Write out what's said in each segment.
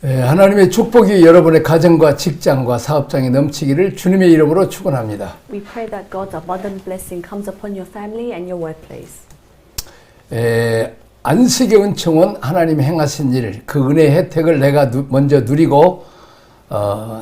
하나님의 축복이 여러분의 가정과 직장과 사업장에 넘치기를 주님의 이름으로 축원합니다. We pray that God's abundant blessing comes upon your family and your workplace. 안식의 은총은 하나님이 행하신 일, 그 은혜의 혜택을 내가 먼저 누리고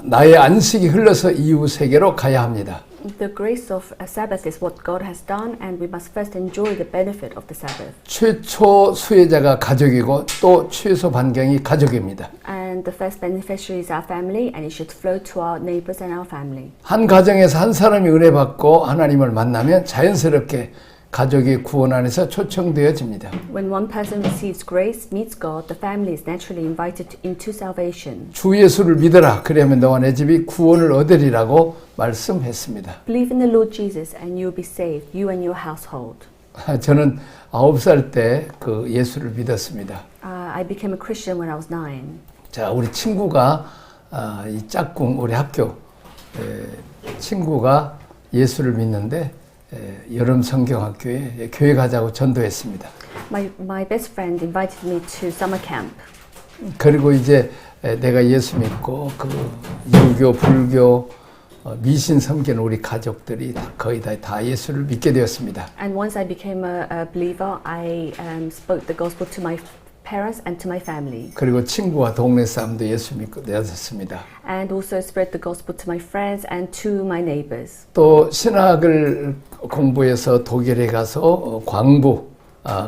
나의 안식이 흘러서 이웃에게로 가야 합니다. The grace of a Sabbath is what God has done, and we must first enjoy the benefit of the Sabbath. 최초 수혜자가 가족이고 또 최소 반경이 가족입니다. And the first beneficiary is our family, and it should flow to our neighbors and our family. 한 가정에서 한 사람이 은혜 받고 하나님을 만나면 자연스럽게 가족이 구원 안에서 초청되어집니다. When one person receives grace, meets God, the family is naturally invited into salvation. 주 예수를 믿어라. 그러면 너와 내 집이 구원을 얻으리라고 말씀했습니다. Believe in the Lord Jesus, and you will be saved, you and your household. 저는 9살 때 그 예수를 믿었습니다. I became a Christian when I was 9. 자, 우리 친구가 이 짝꿍 우리 학교 친구가 예수를 믿는데 여름 성경학교에 교회 가자고 전도했습니다. My best friend invited me to summer camp. 그리고 이제 내가 예수 믿고 그 유교, 불교, 미신 섬기는 우리 가족들이 거의 다 예수를 믿게 되었습니다. And once I became a believer, I spoke the gospel to my parents and to my family. 그리고 친구와 동네 사람도 예수 믿고 되었습니다. And also spread the gospel to my friends and to my neighbors. 또 신학을 공부해서 독일에 가서 광부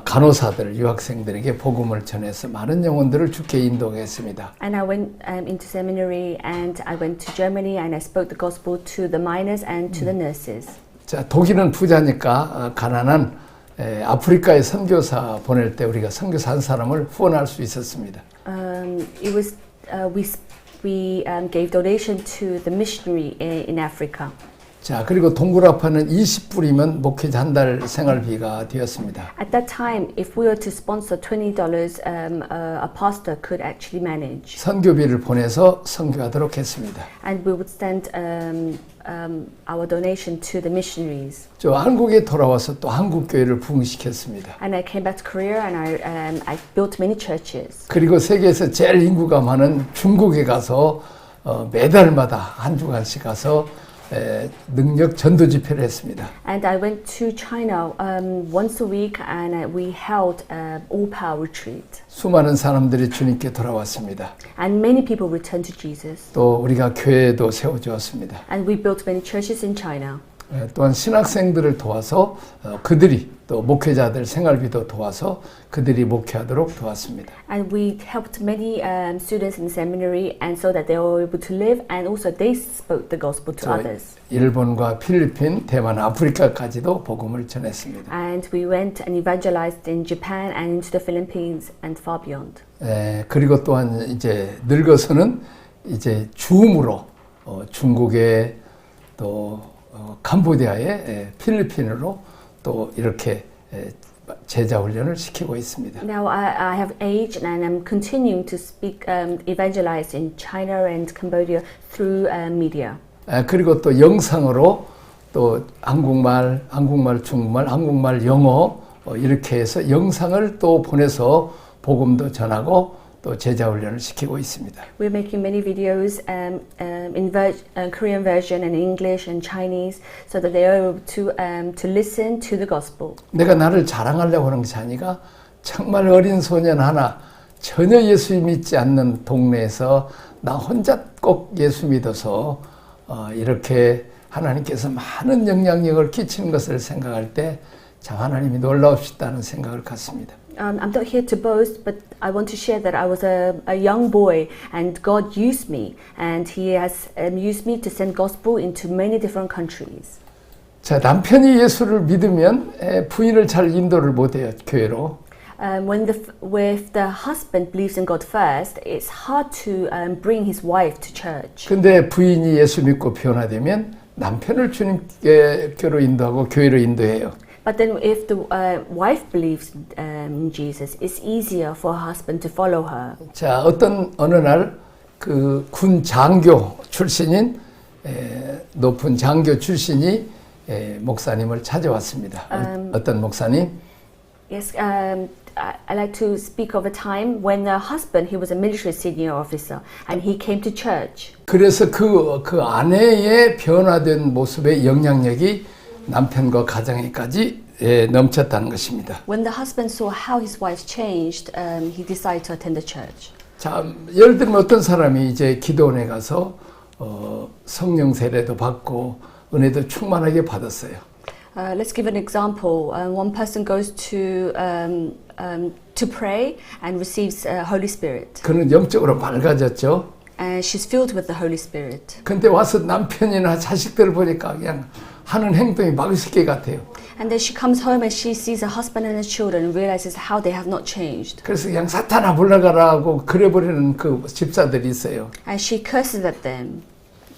간호사들, 유학생들에게 복음을 전해서 많은 영혼들을 주께 인도했습니다. And I went into seminary, and I went to Germany, and I spoke the gospel to the miners and to the nurses. 자, 독일은 부자니까 가난한 아프리카에 선교사 보낼 때 우리가 선교사 한 사람을 후원할 수 있었습니다. It was we gave donation to the missionary in Africa. 자, 그리고 동굴아파는 20불이면 목회자 한 달 생활비가 되었습니다. At that time, if we were to sponsor $20, a pastor could actually manage. 선교비를 보내서 선교하도록 했습니다. And we would send our donation to the missionaries. 저 한국에 돌아와서 또 한국 교회를 부흥시켰습니다. And I came back to Korea, and I built many churches. 그리고 세계에서 제일 인구가 많은 중국에 가서 매달마다 한 주간씩 가서 능력 전도 집회를 했습니다. And I went to China once a week, and we held all power retreat. 수많은 사람들이 주님께 돌아왔습니다. And many people returned to Jesus. 또 우리가 교회도 세워주었습니다. And we built many churches in China. 또한 신학생들을 도와서 그들이 또 목회자들 생활비도 도와서 그들이 목회하도록 도왔습니다. And we helped many students in seminary, and so that they were able to live, and also they spoke the gospel to others. 일본과 필리핀, 대만, 아프리카까지도 복음을 전했습니다. And we went and evangelized in Japan and into the Philippines and far beyond. 그리고 또한 이제 늙어서는 이제 줌으로 중국에 또 캄보디아에 필리핀으로 또 이렇게 제자 훈련을 시키고 있습니다. Now I have aged, and I'm continuing to speak, evangelize in China and Cambodia through media. 그리고 또 영상으로 또 한국말, 중국말, 한국말, 영어 이렇게 해서 영상을 또 보내서 복음도 전하고 또 제자 훈련을 시키고 있습니다. We're making many videos in Korean version and English and Chinese, so that they are able to listen to the gospel. 내가 나를 자랑하려고 하는 것이 아니라 정말 어린 소년 하나 전혀 예수 믿지 않는 동네에서 나 혼자 꼭 예수 믿어서 이렇게 하나님께서 많은 영향력을 끼치는 것을 생각할 때 참 하나님이 놀라우시다는 생각을 갖습니다. I'm not here to boast, but I want to share that I was a young boy, and God used me, and He has used me to send gospel into many different countries. 자, 남편이 예수를 믿으면 부인을 잘 인도를 못해요, 교회로. If the husband believes in God first, it's hard to bring his wife to church. 근데 부인이 예수 믿고 변화되면 남편을 주님께로 인도하고 교회로 인도해요. But then if the wife believes in Jesus, it's easier for her husband to follow her. 자, 어느 날 그 군 장교 출신인 높은 장교 출신이 목사님을 찾아왔습니다. 어떤 목사님? Yes, I like to speak of a time when the husband, he was a military senior officer, and he came to church. 그래서 그 아내의 변화된 모습의 영향력이 남편과 가정에까지 넘쳤다는 것입니다. When the husband saw how his wife changed, he decided to attend the church. 자, 예를 들면 어떤 사람이 이제 기도원에 가서 성령 세례도 받고 은혜도 충만하게 받았어요. Let's give an example. One person goes to pray and receives Holy Spirit. 그는 영적으로 맑아졌죠. And she's filled with the Holy Spirit. 근데 와서 남편이나 자식들을 보니까 그냥 하는 행동이 마귀새끼 같아요. And then she comes home and she sees her husband and her children and realizes how they have not changed. 그래서 그냥 사탄아 물러가라고 그래버리는 그 집사들이 있어요. And she curses at them.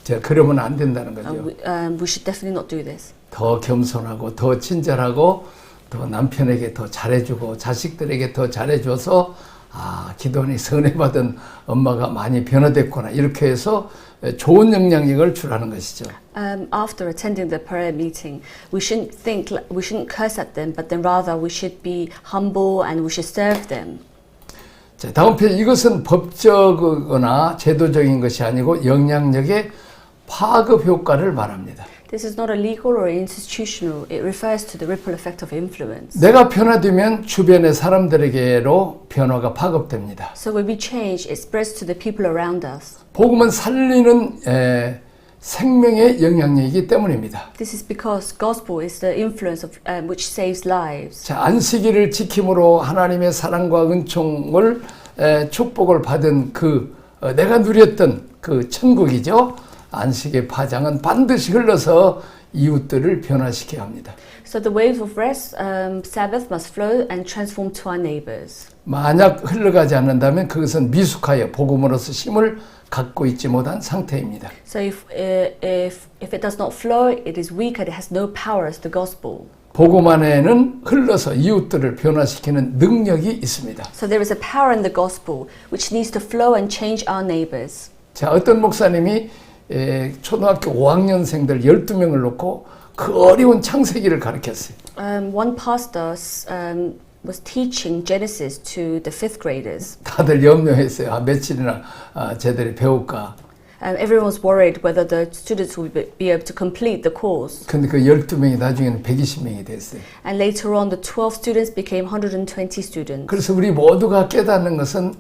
자, 그러면 안 된다는 거죠. We should definitely not do this. 더 겸손하고 더 친절하고 더 남편에게 더 잘해주고 자식들에게 더 잘해줘서 기도원이 선해받은 엄마가 많이 변화됐구나 이렇게 해서 좋은 영향력을 주라는 것이죠. After attending the prayer meeting, we shouldn't curse at them, but then rather we should be humble and we should serve them. 자, 다음 페이지. 이것은 법적이거나 제도적인 것이 아니고 영향력의 파급 효과를 말합니다. This is not a legal or institutional. It refers to the ripple effect of influence. 내가 변화되면 주변의 사람들에게로 변화가 파급됩니다. So when we change, it spreads to the people around us. 복음은 살리는 생명의 영향력이기 때문입니다. This is because gospel is the influence of which saves lives. 자, 안식일을 지킴으로 하나님의 사랑과 은총을 축복을 받은 내가 누렸던 그 천국이죠. 안식의 파장은 반드시 흘러서 이웃들을 변화시켜야 합니다. So the waves of rest, Sabbath must flow and transform to our neighbors. 만약 흘러가지 않는다면 그것은 미숙하여 복음으로서 힘을 갖고 있지 못한 상태입니다. So if it does not flow, it is weak and it has no power as the gospel. 복음 안에는 흘러서 이웃들을 변화시키는 능력이 있습니다. So there is a power in the gospel which needs to flow and change our neighbors. 자, 어떤 목사님이 초등학교 5학년생들 12명을 놓고 그 어려운 창세기를 가르쳤어요. One pastor was teaching Genesis to the fifth graders. 다들 염려했어요. 며칠이나 제대로 배울까. Everyone was worried whether the students would be able to complete the course. 근데 그 12명이 나중에는 120명이 됐어요. And later on, the 12 students became 120 students. 그래서 우리 모두가 깨닫는 것은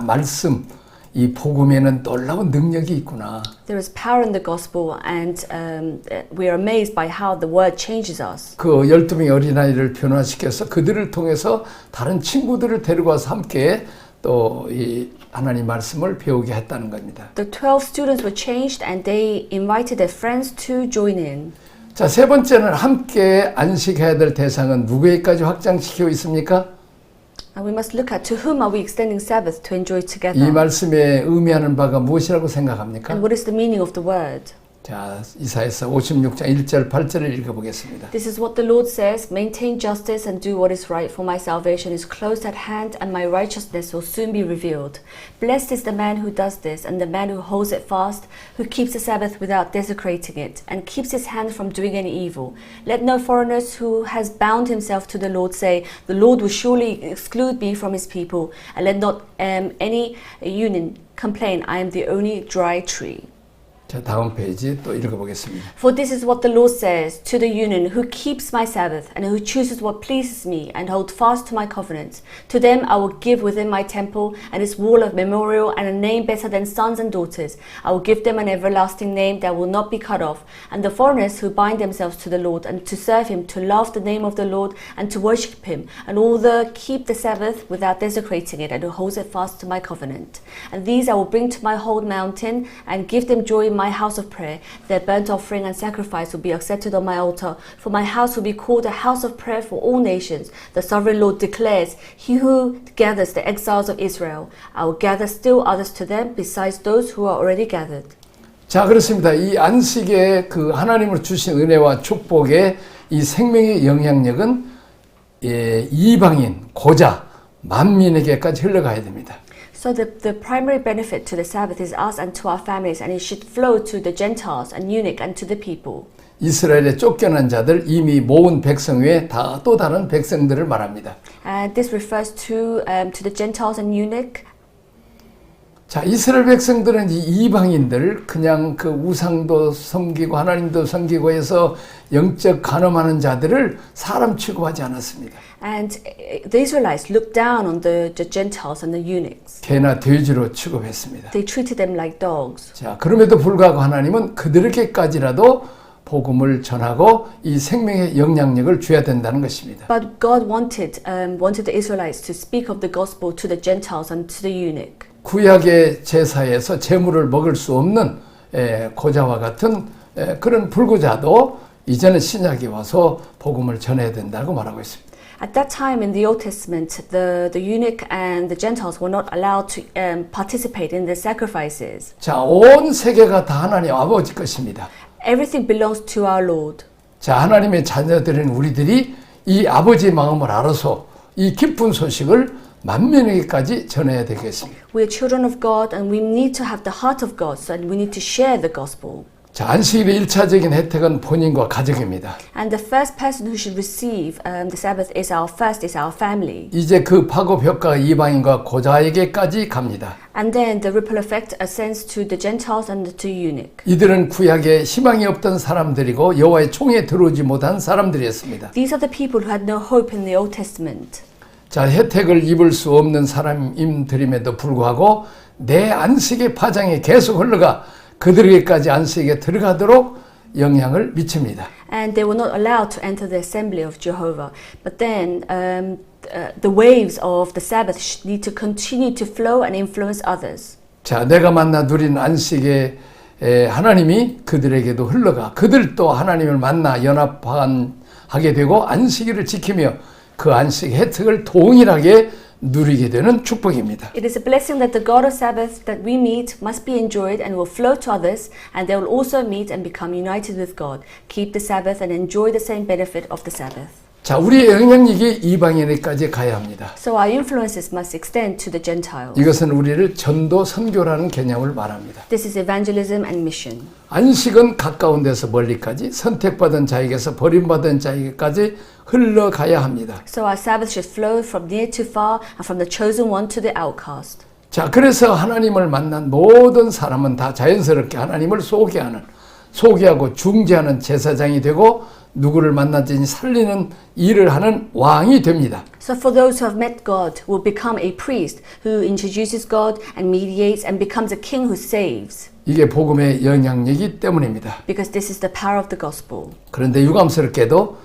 말씀, 이 복음에는 놀라운 능력이 있구나. There is power in the gospel, and we are amazed by how the word changes us. 그 12명의 어린아이를 변화시켜서 그들을 통해서 다른 친구들을 데리고 와서 함께 또 이 하나님 말씀을 배우게 했다는 겁니다. The 12 students were changed, and they invited their friends to join in. 자, 세 번째는 함께 안식해야 될 대상은 누구에게까지 확장시키고 있습니까? And we must look at to whom are we extending Sabbath to enjoy 이 together. 말씀에 의미하는 바가 무엇이라고 생각합니까? And what is the meaning of the word? 자, 이사야서 56장 1절 8절을 읽어보겠습니다. This is what the Lord says, maintain justice and do what is right, for my salvation is close at hand and my righteousness will soon be revealed. Blessed is the man who does this and the man who holds it fast, who keeps the Sabbath without desecrating it and keeps his hand from doing any evil. Let no foreigner who has bound himself to the Lord say, the Lord will surely exclude me from his people, and let not any union complain, I am the only dry tree. 자, 다음 페이지 또 읽어보겠습니다. For this is what the Lord says to the union who keeps my Sabbath and who chooses what pleases me and hold fast to my covenant. To them I will give within my temple and its wall of memorial and a name better than sons and daughters. I will give them an everlasting name that will not be cut off. And the foreigners who bind themselves to the Lord and to serve him, to love the name of the Lord and to worship him, and all the keep the Sabbath without desecrating it and who holds it fast to my covenant. And these I will bring to my holy mountain and give them joy in my house of prayer. Their burnt offering and sacrifice will be accepted on my altar. For my house will be called a house of prayer for all nations. The sovereign Lord declares, he who gathers the exiles of Israel. I will gather still others to them besides those who are already gathered. 자, 그렇습니다. 이 안식의 그 하나님으로 주신 은혜와 축복의 이 생명의 영향력은 이방인, 고자, 만민에게까지 흘러가야 됩니다. So the primary benefit to the Sabbath is us and to our families, and it should flow to the Gentiles and eunuch and to the people. 이스라엘에 쫓겨난 자들 이미 모은 백성 외에 다 또 다른 백성들을 말합니다. This refers to the Gentiles and eunuch. 자, 이스라엘 백성들은 이 이방인들 그냥 그 우상도 섬기고 하나님도 섬기고 해서 영적 간음하는 자들을 사람 취급하지 않았습니다. And the Israelites looked down on the Gentiles and the eunuchs. 개나 돼지로 취급했습니다. They treated them like dogs. 자, 그럼에도 불구하고 하나님은 그들에게까지라도 복음을 전하고 이 생명의 영향력을 줘야 된다는 것입니다. But God wanted the Israelites to speak of the gospel to the Gentiles and to the eunuch. 구약의 제사에서 제물을 먹을 수 없는 고자와 같은 그런 불구자도 이제는 신약이 와서 복음을 전해야 된다고 말하고 있습니다. At that time in the Old Testament, the eunuch and the Gentiles were not allowed to participate in the sacrifices. 자, 온 세계가 다 하나님 아버지 것입니다. Everything belongs to our Lord. 자, 하나님의 자녀들인 우리들이 이 아버지의 마음을 알아서 이 기쁜 소식을 만민에게까지 전해야 되겠습니다. We are children of God and we need to have the heart of God, so we need to share the gospel. 자, 안식일의 1차적인 혜택은 본인과 가족입니다. And the first person who should receive the Sabbath is our family. 이제 그 파급 효과가 이방인과 고자에게까지 갑니다. And then the ripple effect ascends to the Gentiles and to eunuch. 이들은 구약에 희망이 없던 사람들이고 여호와의 총에 들어오지 못한 사람들이었습니다. These are the people who had no hope in the Old Testament. 자, 혜택을 입을 수 없는 사람임들임에도 불구하고 내 안식의 파장이 계속 흘러가 그들에게까지 안식에 들어가도록 영향을 미칩니다. And they were not allowed to enter the assembly of Jehovah. But then the waves of the Sabbath need to continue to flow and influence others. 자, 내가 만나 누린 안식의 하나님이 그들에게도 흘러가 그들도 하나님을 만나 연합하게 되고 안식일을 지키며 그 안식 혜택을 동일하게 누리게 되는 축복입니다. It is a blessing that the God of Sabbath that we meet must be enjoyed and will flow to others, and they will also meet and become united with God, keep the Sabbath and enjoy the same benefit of the Sabbath. 자, 우리의 영향력이 이방인에까지 가야 합니다. So our influences must extend to the Gentiles. 이것은 우리를 전도 선교라는 개념을 말합니다. This is evangelism and mission. 안식은 가까운 데서 멀리까지 선택받은 자에게서 버림받은 자에게까지 흘러가야 합니다. So our Sabbath should flow from near to far and from the chosen one to the outcast. 자, 그래서 하나님을 만난 모든 사람은 다 자연스럽게 하나님을 소개하고 중재하는 제사장이 되고 누구를 만나든지 살리는 일을 하는 왕이 됩니다. So for those who have met God will become a priest who introduces God and mediates and becomes a king who saves. 이게 복음의 영향력이기 때문입니다. Because this is the power of the gospel. 그런데 유감스럽게도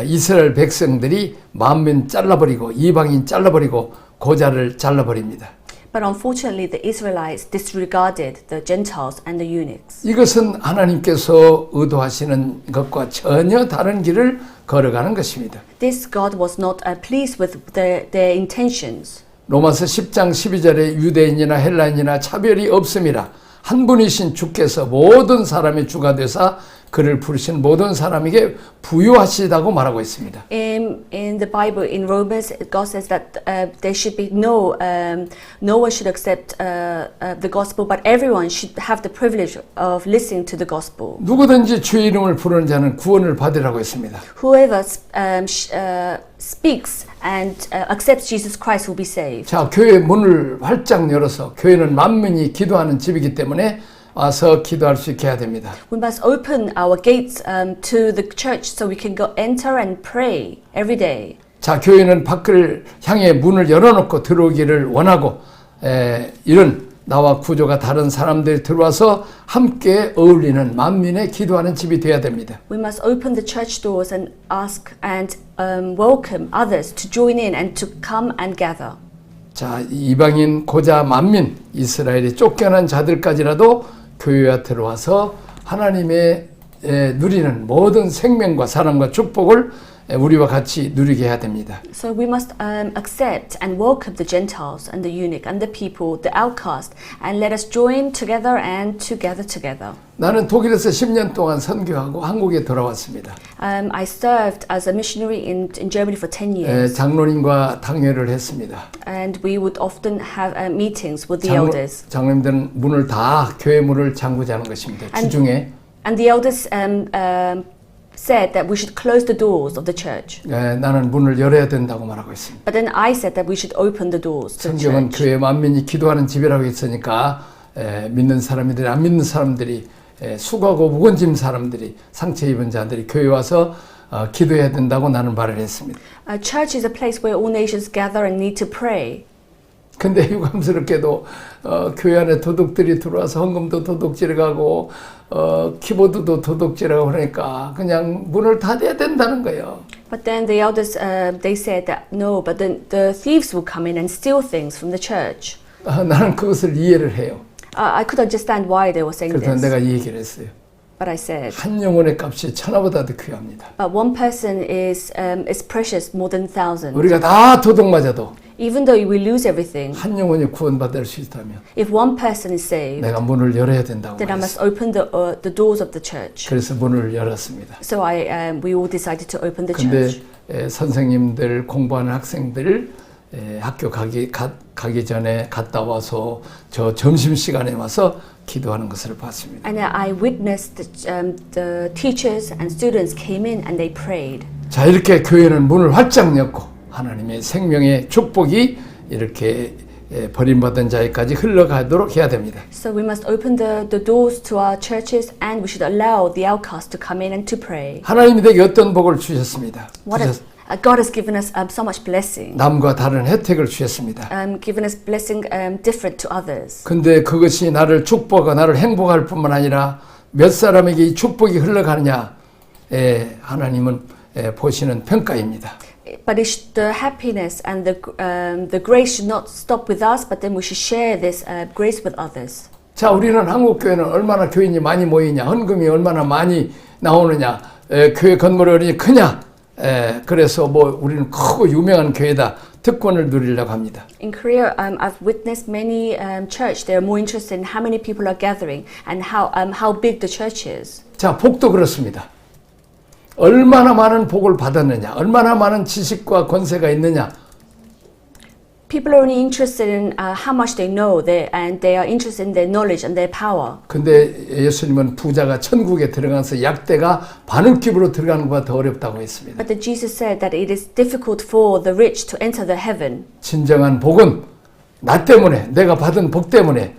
이스라엘 백성들이 만민 잘라버리고 이방인 잘라버리고 고자를 잘라버립니다. But unfortunately, the Israelites disregarded the Gentiles and the eunuchs. 이것은 하나님께서 의도하시는 것과 전혀 다른 길을 걸어가는 것입니다. This God was not pleased with their intentions. 로마서 10장 12절에 유대인이나 헬라인이나 차별이 없음이라 한 분이신 주께서 모든 사람의 주가 되사 그를 부르신 모든 사람에게 부유하시다고 말하고 있습니다. In the Bible, in Romans, God says that there should be no one should accept the gospel, but everyone should have the privilege of listening to the gospel. 누구든지 주의 이름을 부르는 자는 구원을 받으라고 했습니다. Whoever speaks and accepts Jesus Christ will be saved. 자, 교회 문을 활짝 열어서 교회는 만민이 기도하는 집이기 때문에 와서 기도할 수 있게 해야 됩니다. We must open our gates to the church so we can go enter and pray every day. 자, 교회는 밖을 향해 문을 열어놓고 들어오기를 원하고 이런 나와 구조가 다른 사람들이 들어와서 함께 어울리는 만민의 기도하는 집이 되어야 됩니다. We must open the church doors and ask and welcome others to join in and to come and gather. 자, 이방인 고자 만민 이스라엘이 쫓겨난 자들까지라도 교회에 들어와서 하나님의 누리는 모든 생명과 사랑과 축복을 우리와 같이 누리게 해야 됩니다. So we must accept and welcome the Gentiles and the eunuch and the people, the outcast, and let us join together and to gather together. 나는 독일에서 10년 동안 선교하고 한국에 돌아왔습니다. I served as a missionary in Germany for 10 years. 장로님과 당회를 했습니다. And we would often have meetings with the elders. 장로님들은 문을 다 교회 문을 잠그자는 것입니다. 주중에. And the elders said that we should close the doors of the church. 나는 문을 열어야 된다고 말하고 있습니다. But then I said that we should open the doors to the 성경은 church. 교회 만민이 기도하는 집이라고 했으니까 믿는 사람들이 안 믿는 사람들이 수고하고 무거운 짐 사람들이 상처 입은 자들이 교회 와서 기도해야 된다고 나는 말을 했습니다. A church is a place where all nations gather and need to pray. 근데 유감스럽게도 교회 안에 도둑들이 들어와서 헌금도 도둑질해 가고 키보드도 도둑질해 가고 그러니까 그냥 문을 닫아야 된다는 거예요. But then the elders, they said that no, but then the thieves will come in and steal things from the church. 나는 그것을 이해를 해요. I could understand why they were saying 그래서 this. 내가 이 얘기를 했어요. But I said, 한 영혼의 값이 천하보다도 귀합니다. but one person is precious more than 1,000. 우리가 다 도둑 맞아도 Even though we lose everything, 한 영혼이 구원받을 수 있다면 if one person is saved, 내가 문을 열어야 된다고 then I must 말했어요. open the doors of the church. 그래서 문을 열었습니다. So we all decided to open the 근데 church. 선생님들 공부하는 학생들 학교 가기 전에 갔다 와서 저 점심 시간에 와서 기도하는 것을 봤습니다. And I witnessed the teachers and students came in and they prayed. 자, 이렇게 교회는 문을 활짝 열고 하나님의 생명의 축복이 이렇게 버림받은 자에까지 흘러가도록 해야 됩니다. So we must open the doors to our churches and we should allow the outcast to come in and to pray. 하나님이 내게 어떤 복을 주셨습니다. God has given us so much blessing. 남과 다른 혜택을 주셨습니다. Given us blessing different to others. 근데 그것이 나를 축복하고 나를 행복할 뿐만 아니라 몇 사람에게 이 축복이 흘러가느냐 하나님은 보시는 평가입니다. But the happiness and the grace should not stop with us, but then we should share this grace with others. 자, 우리는 한국 교회는 얼마나 교인이 많이 모이냐, 헌금이 얼마나 많이 나오느냐, 교회 건물이 얼마나 크냐. 그래서 뭐 우리는 크고 유명한 교회다. 특권을 누리려고 합니다. In Korea, I've witnessed many church. They are more interested in how many people are gathering and how big the church is. 자, 복도 그렇습니다. 얼마나 많은 복을 받았느냐, 얼마나 많은 지식과 권세가 있느냐. People are only interested in how much they know, and they are interested in their knowledge and their power. 근데 예수님은 부자가 천국에 들어가서 약대가 바늘귀부로 들어가는 것보다 더 어렵다고 했습니다. But then Jesus said that it is difficult for the rich to enter the heaven. 진정한 복은 나 때문에, 내가 받은 복 때문에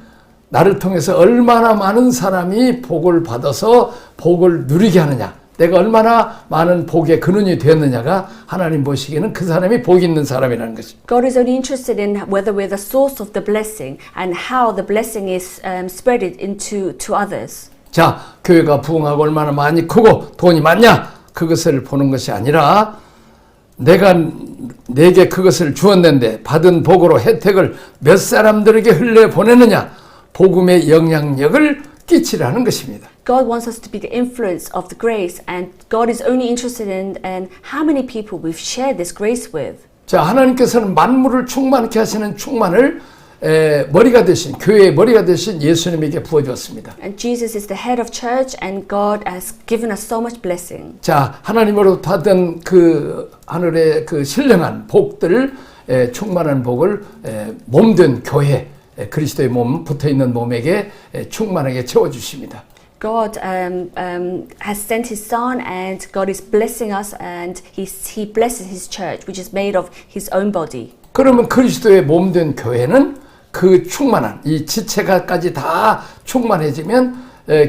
나를 통해서 얼마나 많은 사람이 복을 받아서 복을 누리게 하느냐. 내가 얼마나 많은 복의 근원이 되었느냐가 하나님 보시기에는 그 사람이 복 있는 사람이라는 것입니다. God is only interested in whether we're the source of the blessing and how the blessing is spreaded to others. 자, 교회가 부흥하고 얼마나 많이 크고 돈이 많냐? 그것을 보는 것이 아니라 내가 내게 그것을 주었는데 받은 복으로 혜택을 몇 사람들에게 흘려보내느냐? 복음의 영향력을 끼치라는 것입니다. God wants us to be the influence of the grace, and God is only interested in how many people we've shared this grace with. 자, 하나님께서는 만물을 충만케 하시는 충만을 머리가 되신 교회의 머리가 되신 예수님에게 부어주었습니다. And Jesus is the head of church, and God has given us so much blessing. 자, 하나님으로 받은 그 하늘의 그 신령한 복들, 충만한 복을 몸된 교회, 그리스도의 몸 붙어 있는 몸에게 충만하게 채워 주십니다. God has sent His Son, and God is blessing us, and He blesses His church, which is made of His own body. 그러면 그리스도의 몸된 교회는 그 충만한 이 지체가까지 다 충만해지면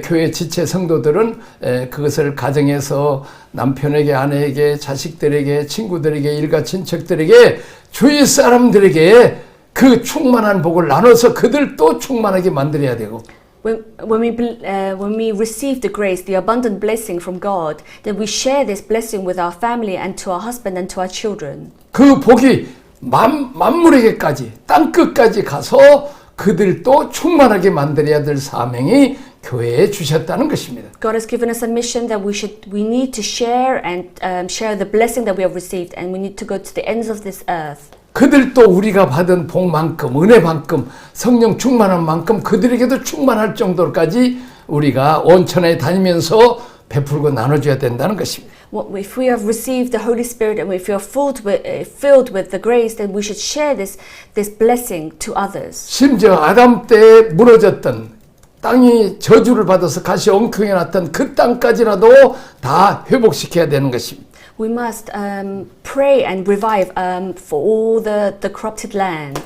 교회 지체 성도들은 그것을 가정에서 남편에게, 아내에게, 자식들에게, 친구들에게, 일가 친척들에게, 주위 사람들에게 그 충만한 복을 나눠서 그들도 충만하게 만들어야 되고. When we receive the grace, the abundant blessing from God, then we share this blessing with our family and to our husband and to our children. 그 복이 만물에게까지 땅 끝까지 가서 그들도 충만하게 만들어야 될 사명이 교회에 주셨다는 것입니다. God has given us a mission that we need to share and share the blessing that we have received, and we need to go to the ends of this earth. 그들도 우리가 받은 복만큼, 은혜만큼, 성령 충만한 만큼 그들에게도 충만할 정도까지 우리가 온천에 다니면서 베풀고 나눠줘야 된다는 것입니다. If we have received the Holy Spirit and if we are filled with the grace, then we should share this blessing to others. 심지어 아담 때 무너졌던 땅이 저주를 받아서 가시 엉뚱해 났던 그 땅까지라도 다 회복시켜야 되는 것입니다. We must pray and revive for all the corrupted land.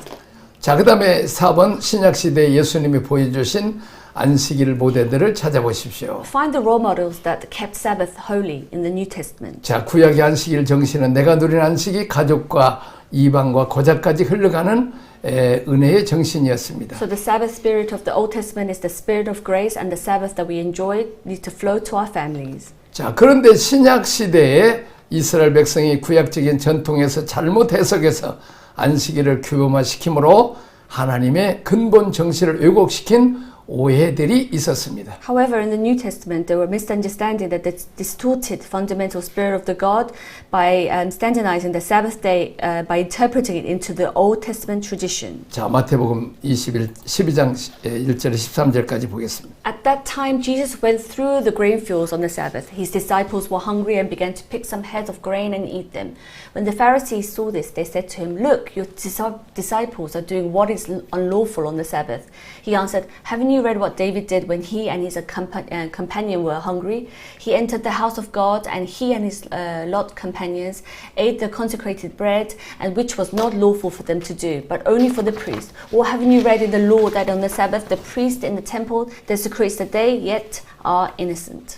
자, 그 다음에 4번 신약시대에 예수님이 보여주신 안식일 모델들을 찾아보십시오. Find the role models that kept Sabbath holy in the New Testament. 자, 구약의 안식일 정신은 내가 누린 안식이 가족과 이방과 고자까지 흘러가는 은혜의 정신이었습니다. So the Sabbath spirit of the Old Testament is the spirit of grace, and the Sabbath that we enjoy needs to flow to our families. 자, 그런데 신약 시대에 이스라엘 백성이 구약적인 전통에서 잘못 해석해서 안식일을 규범화시킴으로 하나님의 근본 정신을 왜곡시킨 오해들이 있었습니다. However, in the New Testament, there were misunderstandings that distorted fundamental spirit of the God by standardizing the Sabbath day by interpreting it into the Old Testament tradition. 자, 마태복음 12장 1절에 13절까지 보겠습니다. At that time, Jesus went through the grain fields on the Sabbath. His disciples were hungry and began to pick some heads of grain and eat them. When the Pharisees saw this, they said to him, "Look, your disciples are doing what is unlawful on the Sabbath." He answered, "Haven't you read what David did when he and his companion were hungry? He entered the house of God, and he and his lot companions ate the consecrated bread, and which was not lawful for them to do, but only for the priest. Or haven't you read in the law that on the Sabbath the priest in the temple desecrates the day, yet are innocent?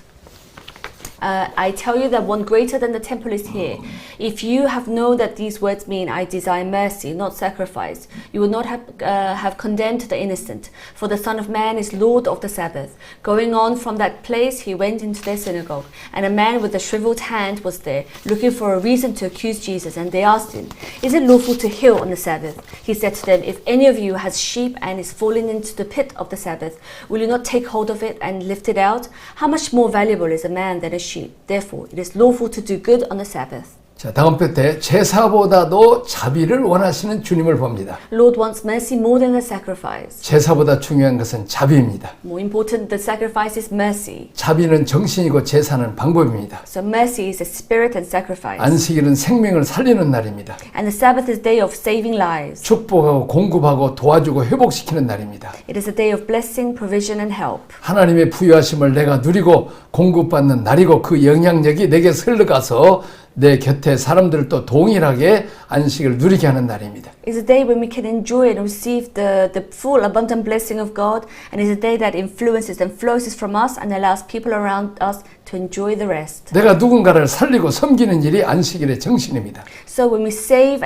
I tell you that one greater than the temple is here. If you have known that these words mean, I desire mercy, not sacrifice, you would not have condemned the innocent. For the Son of Man is Lord of the Sabbath." Going on from that place, he went into their synagogue, and a man with a shriveled hand was there, looking for a reason to accuse Jesus. And they asked him, "Is it lawful to heal on the Sabbath?" He said to them, "If any of you has sheep and is fallen into the pit of the Sabbath, will you not take hold of it and lift it out? How much more valuable is a man than a sheep? Therefore, it is lawful to do good on the Sabbath." 자, 다음 표때 제사보다도 자비를 원하시는 주님을 봅니다. Lord wants mercy more than the sacrifice. 제사보다 중요한 것은 자비입니다. More important than sacrifice is mercy. 자비는 정신이고 제사는 방법입니다. So mercy is a spirit and sacrifice. 안식일은 생명을 살리는 날입니다. And the Sabbath is a day of saving lives. 축복하고 공급하고 도와주고 회복시키는 날입니다. It is a day of blessing, provision, and help. 하나님의 부유하심을 내가 누리고 공급받는 날이고 그 영향력이 내게 흘러가서 내 곁에 사람들을 또 동일하게 안식을 누리게 하는 날입니다. It's a day when we can enjoy and receive the full abundant blessing of God, and it's a day that influences and flows from us and allows people around us to enjoy the rest. 내가 누군가를 살리고 섬기는 일이 안식일의 정신입니다. So when we save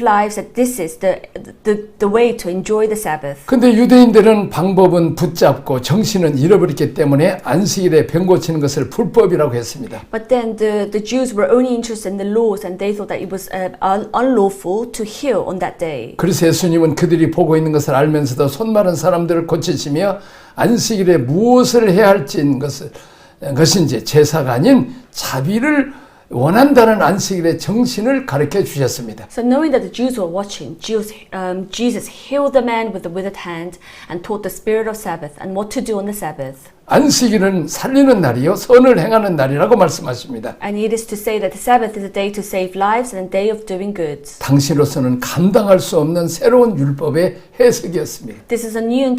lives, that this is the way to enjoy the Sabbath. 근데 유대인들은 방법은 붙잡고 정신은 잃어버렸기 때문에 안식일에 병 고치는 것을 불법이라고 했습니다. But then the Jews were only interested in the laws, and they thought that it was unlawful to heal on that day. 그래서 예수님은 그들이 보고 있는 것을 알면서도 손 마른 사람들을 고치시며 안식일에 무엇을 해야 할지인 것인지 제사가 아닌 자비를 원한다는 안식일의 정신을 가르쳐 주셨습니다. So knowing that the Jews were watching, Jesus healed the man with the withered hand and taught the spirit of Sabbath and what to do on the Sabbath. 안식일은 살리는 날이요 선을 행하는 날이라고 말씀하십니다. And it is to say that the Sabbath is a day to save lives and a day of doing good. 당시로서는 감당할 수 없는 새로운 율법의 해석이었습니다. This is a new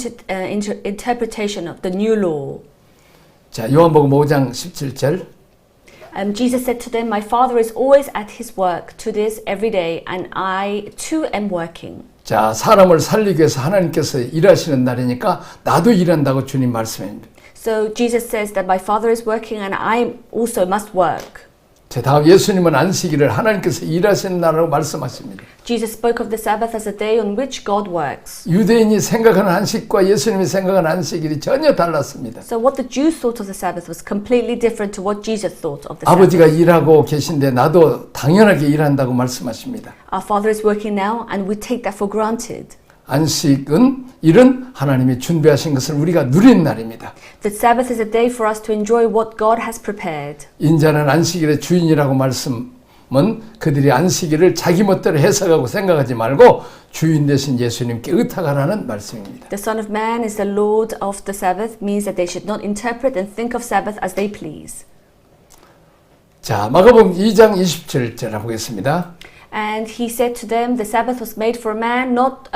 interpretation of the new law. 자, 요한복음 5장 17절. Jesus said to them, "My Father is always at his work to this every day, and I too am working." 자, 사람을 살리기 위해서 하나님께서 일하시는 날이니까 나도 일한다고 주님 말씀합니다. So Jesus says that my Father is working and I also must work. 자, 다음 예수님은 안식일을 하나님께서 일하시는 날이라고 말씀하십니다. Jesus spoke of the Sabbath as a day on which God works. 유대인이 생각하는 안식과 예수님이 생각하는 안식일이 전혀 달랐습니다. So what the Jews thought of the Sabbath was completely different to what Jesus thought of the Sabbath. 아버지가 일하고 계신데 나도 당연하게 일한다고 말씀하십니다. Our Father is working now and we take that for granted. 안식은 일은 하나님이 준비하신 것을 우리가 누리는 날입니다. The Sabbath is a day for us to enjoy what God has prepared. 인자는 안식일의 주인이라고 말씀은 그들이 안식일을 자기 멋대로 해석하고 생각하지 말고 주인 되신 예수님께 의탁하라는 말씀입니다. The Son of Man is the Lord of the Sabbath means that they should not interpret and think of Sabbath as they please. 자, 마가복음 2장 27절 보겠습니다. And he said to them, the Sabbath was made for man, not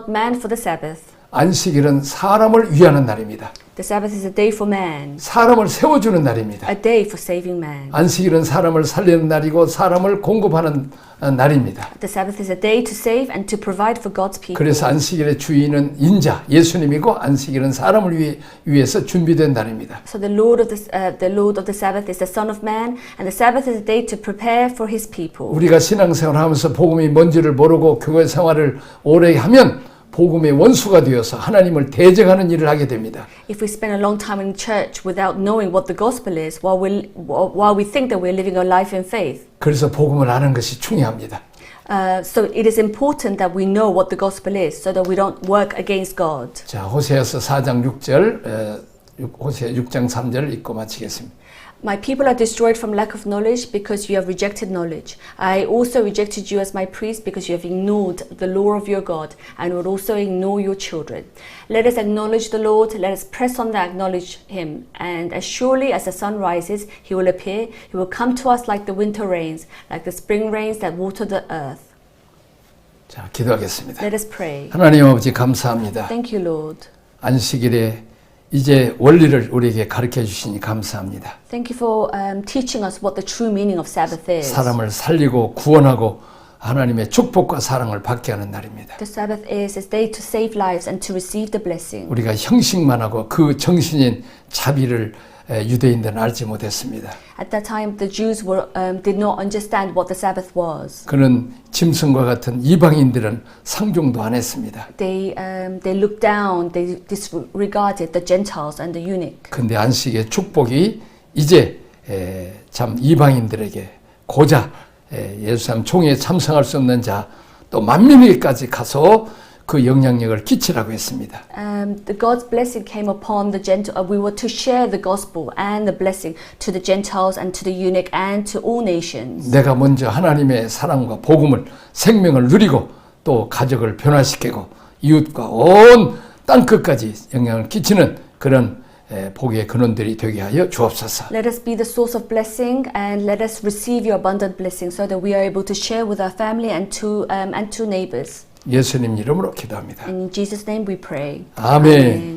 man for the Sabbath. 안식일은 사람을 위하는 날입니다. The Sabbath is a day for man, 사람을 세워주는 날입니다. a day for saving man. 안식일은 사람을 살리는 날이고 사람을 공급하는 날입니다. The Sabbath is a day to save and to provide for God's people. 그래서 안식일의 주인은 인자, 예수님이고 안식일은 사람을 위해서 준비된 날입니다. So the Lord of the Sabbath is the Son of Man, and the Sabbath is a day to prepare for His people. 우리가 신앙생활하면서 복음이 뭔지를 모르고 교회 생활을 오래 하면 복음의 원수가 되어서 하나님을 대적하는 일을 하게 됩니다. If we spend a long time in church without knowing what the gospel is, while we think that we're living our life in faith, 그래서 복음을 아는 것이 중요합니다. so it is important that we know what the gospel is, so that we don't work against God. 자, 호세아서 4장 6절, 호세아 6장 3절을 읽고 마치겠습니다. My people are destroyed from lack of knowledge because you have rejected knowledge. I also rejected you as my priest because you have ignored the law of your God and would also ignore your children. Let us acknowledge the Lord, let us press on to acknowledge Him. And as surely as the sun rises, He will appear. He will come to us like the winter rains, like the spring rains that water the earth. 자, 기도하겠습니다. Let us pray. 하나님 아버지 감사합니다. Thank you, Lord. 안식일에 이제 원리를 우리에게 가르쳐 주시니 감사합니다. Thank you for teaching us what the true meaning of Sabbath is. 사람을 살리고 구원하고 하나님의 축복과 사랑을 받게 하는 날입니다. The Sabbath is a day to save lives and to receive the blessing. 우리가 형식만 하고 그 정신인 자비를 유대인들은 알지 못했습니다. At that time, the Jews did not understand what the Sabbath was. 그는 짐승과 같은 이방인들은 상종도 안 했습니다. They looked down, they disregarded the Gentiles and the eunuch. 근데 안식의 축복이 이제 참 이방인들에게 고자 예루살렘 총회에 참석할 수 없는 자 또 만민에게까지 가서 그 영향력을 끼치라고 했습니다. The God's blessing came upon the Gentiles. We were to share the gospel and the blessing to the Gentiles and to the eunuch and to all nations. 내가 먼저 하나님의 사랑과 복음을 생명을 누리고 또 가족을 변화시키고 이웃과 온 땅끝까지 영향을 끼치는 그런 복의 근원들이 되게 하여 주옵소서. Let us be the source of blessing and let us receive your abundant blessing so that we are able to share with our family and to neighbors. 예수님 이름으로 기도합니다. In Jesus' name we pray. 아멘.